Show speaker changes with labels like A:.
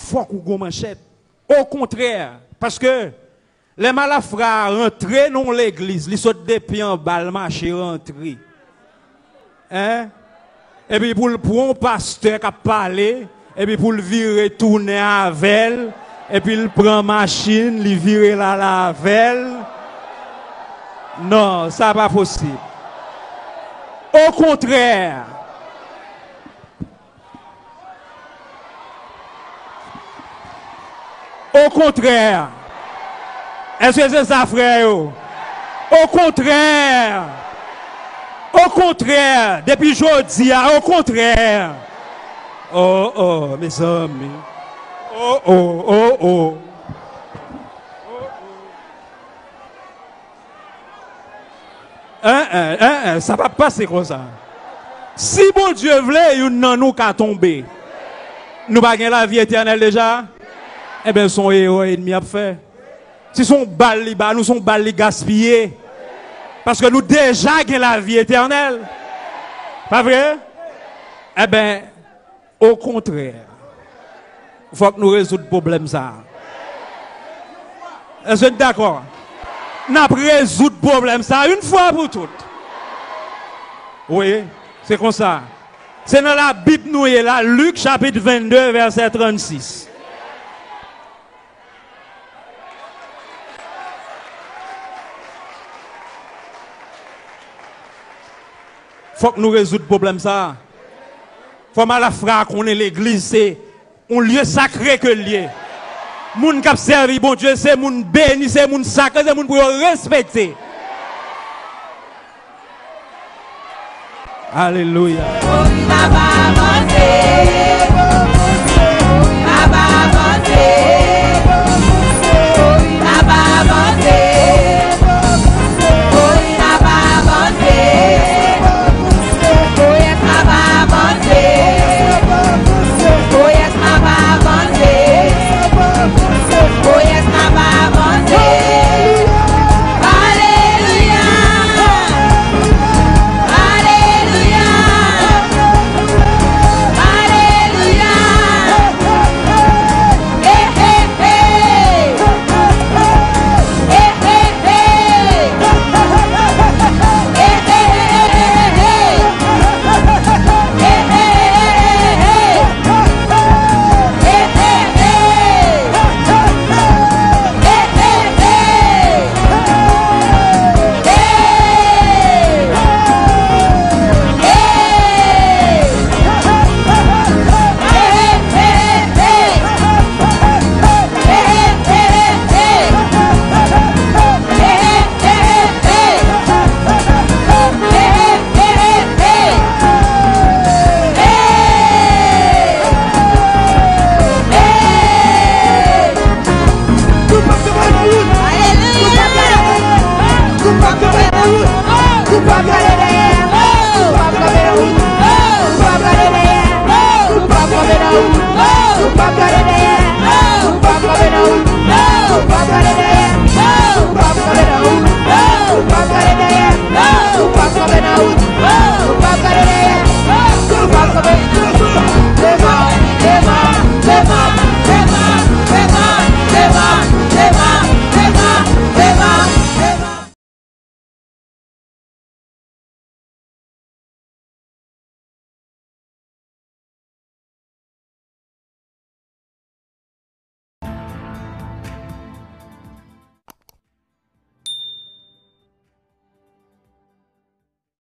A: faut qu'on go manchette. Au contraire, parce que les malafrats rentrent dans l'église, ils sont depuis en bas, le marché rentré. Hein? Et puis pour un pasteur qui a parlé, et puis pour le virer tourner avec elle, et puis il prend machine, il vire la avec. Non, ça n'est pas possible. Au contraire. Au contraire. Est-ce que c'est ça, frère? Au contraire. Au contraire. Depuis aujourd'hui, au contraire. Oh, oh, mes amis. Oh, oh, oh, oh. Ça va passer comme ça. Si bon Dieu voulait, il n'y a nous qu'à tomber. Nous n'avons pas la vie éternelle déjà. Eh bien, son héros ennemi a fait. Si son balle, nous sommes balles gaspillés. Parce que nous déjà avons la vie éternelle. Pas vrai? Eh bien, au contraire, il faut que nous résoudre le problème ça. Est-ce que vous êtes d'accord? Nous avons résolu le problème ça une fois pour toutes. Oui, c'est comme ça. C'est dans la Bible nous est là, Luc chapitre 22, verset 36. Faut que nous résoudre le problème ça. Faut mal la frère qu'on est l'église, c'est un lieu sacré que lié. Moun k'ap servi bon Dieu, c'est moun béni, c'est moun sacré, c'est moun pour respecter. Alléluia.
B: Papa,